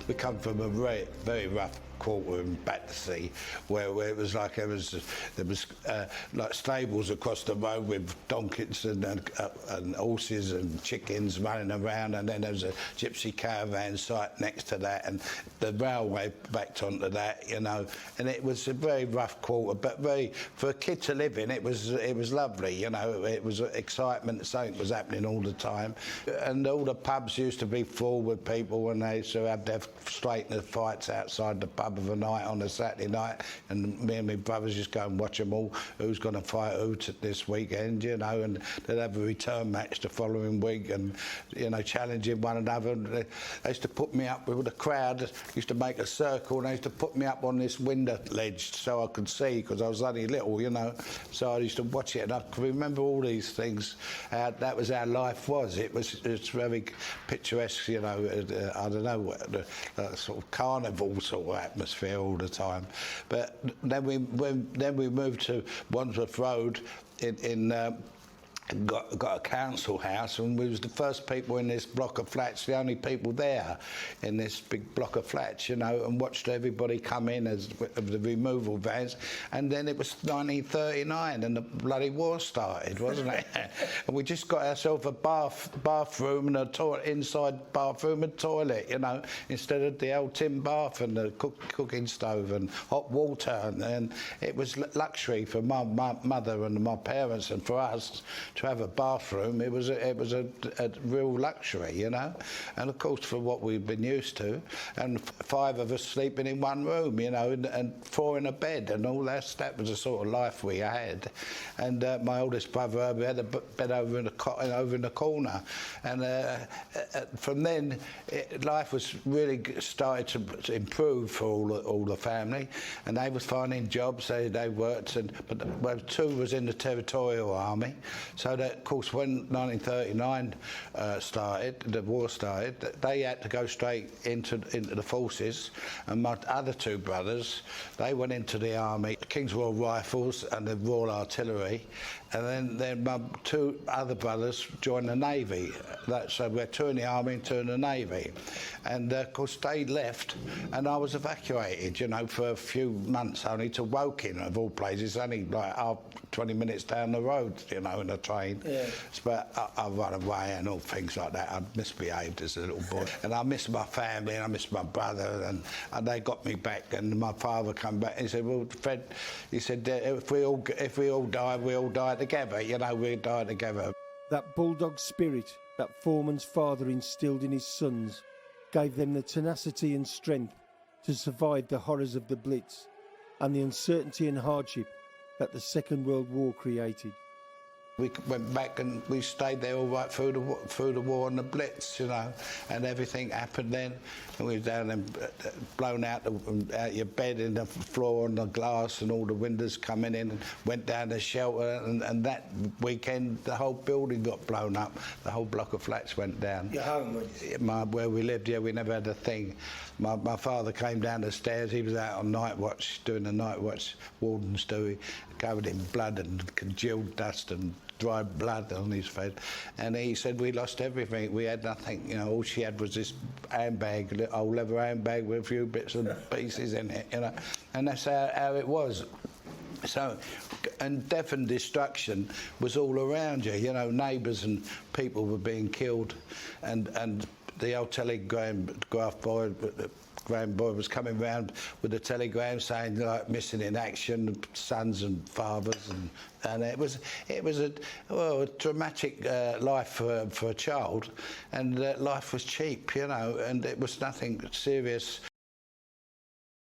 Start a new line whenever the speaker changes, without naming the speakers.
we come from a very, very rough quarter in Battersea, where it was like there was like stables across the road with donkeys and horses and chickens running around, and then there was a gypsy caravan site next to that, and the railway backed onto that, you know. And it was a very rough quarter, but for a kid to live in, it was lovely, you know. It was excitement, something was happening all the time, and all the pubs used to be full with people, and they used to have their straightener fights outside the pub of a night on a Saturday night, and me and my brothers just go and watch them all, who's going to fight who this weekend, you know, and they'd have a return match the following week, and, you know, challenging one another. And they used to put me up with the crowd, used to make a circle, and they used to put me up on this window ledge so I could see, because I was only little, you know, so I used to watch it, and I could remember all these things. That was how life was. It's very picturesque, you know. I don't know, what sort of carnival sort of atmosphere all the time. But then we moved to Wandsworth Road got a council house, and we was the first people in this block of flats, the only people there in this big block of flats, you know, and watched everybody come in as the removal vans. And then it was 1939 and the bloody war started, wasn't it? And we just got ourselves a bathroom and a inside bathroom and toilet, you know, instead of the old tin bath and the cooking stove and hot water. And it was luxury for my mother and my parents, and for us to have a bathroom. It was a real luxury, you know. And of course, for what we've been used to, and 5 of us sleeping in one room, you know, and 4 in a bed, and all that was the sort of life we had. And my oldest brother had a bed over in the corner, and from then life was really started to improve for all the family, and they was finding jobs. They worked, but 2 was in the Territorial Army. So that, of course, when 1939 started, the war started, they had to go straight into the forces, and my other 2 brothers, they went into the army, King's Royal Rifles and the Royal Artillery, and then my 2 other brothers joined the Navy. So we had 2 in the Army and 2 in the Navy. And of course they left, and I was evacuated, you know, for a few months only, to Woking, of all places, only like 20 minutes down the road, you know, in a train. Yeah. But I run away and all things like that. I misbehaved as a little boy. And I missed my family, and I missed my brother, and they got me back, and my father came back and he said, well, Fred, he said, if we all die, we all die together, you know, we die together.
That bulldog spirit that Foreman's father instilled in his sons gave them the tenacity and strength to survive the horrors of the Blitz and the uncertainty and hardship that the Second World War created.
We went back and we stayed there all right through the war and the Blitz, you know, and everything happened then. And we were down and blown out your bed in the floor and the glass, and all the windows coming in, and went down the shelter. And that weekend, the whole building got blown up. The whole block of flats went down.
Your home?
Where we lived, yeah, we never had a thing. My father came down the stairs. He was out on night watch, doing the night watch, wardens do, covered in blood and congealed dust and dried blood on his face, and he said we lost everything. We had nothing, you know. All she had was this handbag, old leather handbag with a few bits and pieces in it, you know. And that's how it was. So, and death and destruction was all around you, you know. Neighbours and people were being killed, and the old telegraph boy, Grand boy, was coming round with a telegram saying, like, missing in action, sons and fathers, and it was a dramatic life for a child, and life was cheap, you know, and it was nothing serious.